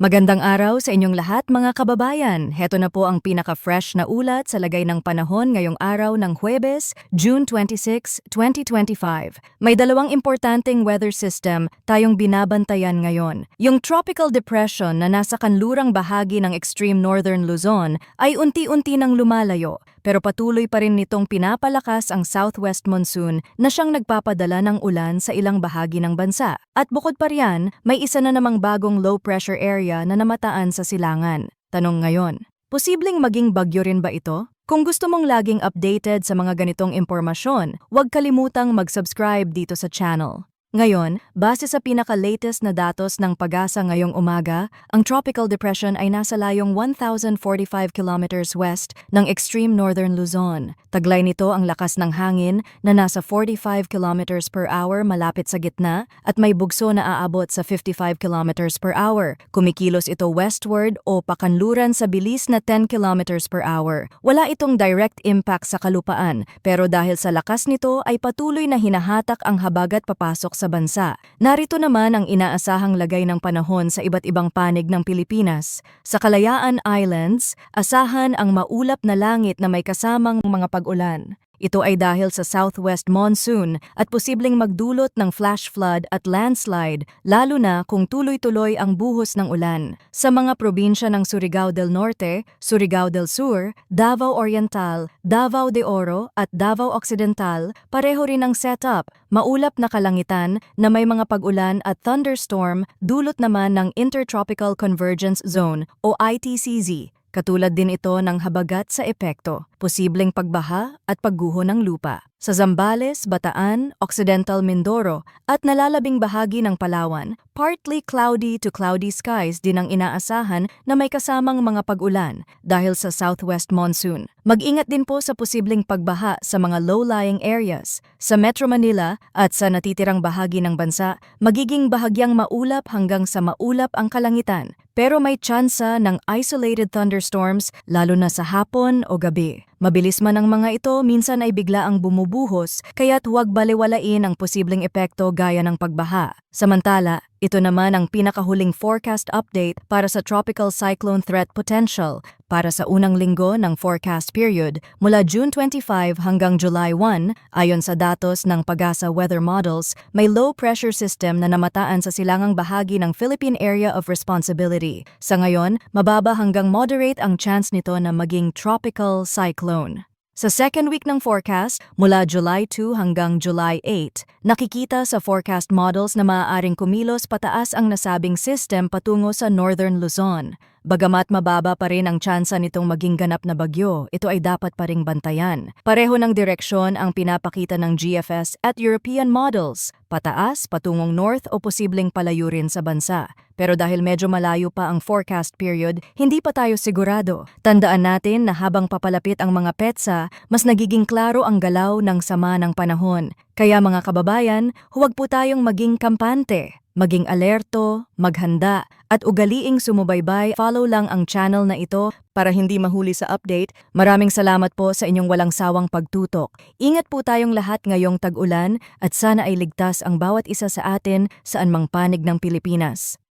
Magandang araw sa inyong lahat mga kababayan. Heto na po ang pinaka-fresh na ulat sa lagay ng panahon ngayong araw ng Huwebes, June 26, 2025. May dalawang importanteng weather system tayong binabantayan ngayon. Yung tropical depression na nasa kanlurang bahagi ng extreme northern Luzon ay unti-unti nang lumalayo, pero patuloy pa rin nitong pinapalakas ang southwest monsoon na siyang nagpapadala ng ulan sa ilang bahagi ng bansa. At bukod pa riyan, may isa na namang bagong low pressure area na namataan sa silangan. Tanong ngayon, posibleng maging bagyo rin ba ito? Kung gusto mong laging updated sa mga ganitong impormasyon, huwag kalimutang mag-subscribe dito sa channel. Ngayon, base sa pinaka-latest na datos ng Pag-asa ngayong umaga, ang tropical depression ay nasa layong 1,045 kilometers west ng extreme northern Luzon. Taglay nito ang lakas ng hangin na nasa 45 kilometers per hour malapit sa gitna at may bugso na aabot sa 55 kilometers per hour. Kumikilos ito westward o pakanluran sa bilis na 10 kilometers per hour. Wala itong direct impact sa kalupaan, pero dahil sa lakas nito ay patuloy na hinahatak ang habagat papasok sa bansa. Narito naman ang inaasahang lagay ng panahon sa iba't ibang panig ng Pilipinas. Sa Kalayaan Islands, asahan ang maulap na langit na may kasamang mga pag-ulan. Ito ay dahil sa southwest monsoon at posibleng magdulot ng flash flood at landslide, lalo na kung tuloy-tuloy ang buhos ng ulan. Sa mga probinsya ng Surigao del Norte, Surigao del Sur, Davao Oriental, Davao de Oro at Davao Occidental, pareho rin ang setup, maulap na kalangitan na may mga pag-ulan at thunderstorm, dulot naman ng Intertropical Convergence Zone o ITCZ. Katulad din ito ng habagat sa epekto, posibleng pagbaha at pagguho ng lupa. Sa Zambales, Bataan, Occidental Mindoro at nalalabing bahagi ng Palawan, partly cloudy to cloudy skies din ang inaasahan na may kasamang mga pag-ulan dahil sa southwest monsoon. Mag-ingat din po sa posibleng pagbaha sa mga low-lying areas. Sa Metro Manila at sa natitirang bahagi ng bansa, magiging bahagyang maulap hanggang sa maulap ang kalangitan. Pero may tsansa ng isolated thunderstorms lalo na sa hapon o gabi. Mabilis man ang mga ito, minsan ay bigla ang bumubuhos, kaya't huwag balewalain ang posibleng epekto gaya ng pagbaha. Samantala, ito naman ang pinakahuling forecast update para sa tropical cyclone threat potential para sa unang linggo ng forecast period mula June 25 hanggang July 1. Ayon sa datos ng Pag-asa Weather Models, may low pressure system na namataan sa silangang bahagi ng Philippine Area of Responsibility. Sa ngayon, mababa hanggang moderate ang chance nito na maging tropical cyclone. Sa second week ng forecast, mula July 2 hanggang July 8, nakikita sa forecast models na maaaring kumilos pataas ang nasabing system patungo sa northern Luzon. Bagamat mababa pa rin ang tsansa nitong maging ganap na bagyo, ito ay dapat pa ring bantayan. Pareho ng direksyon ang pinapakita ng GFS at European models, pataas, patungong north o posibleng palayo rin sa bansa. Pero dahil medyo malayo pa ang forecast period, hindi pa tayo sigurado. Tandaan natin na habang papalapit ang mga petsa, mas nagiging klaro ang galaw ng sama ng panahon. Kaya mga kababayan, huwag po tayong maging kampante. Maging alerto, maghanda, at ugaliing sumubaybay. Follow lang ang channel na ito para hindi mahuli sa update. Maraming salamat po sa inyong walang sawang pagtutok. Ingat po tayong lahat ngayong tag-ulan at sana ay ligtas ang bawat isa sa atin saan mang panig ng Pilipinas.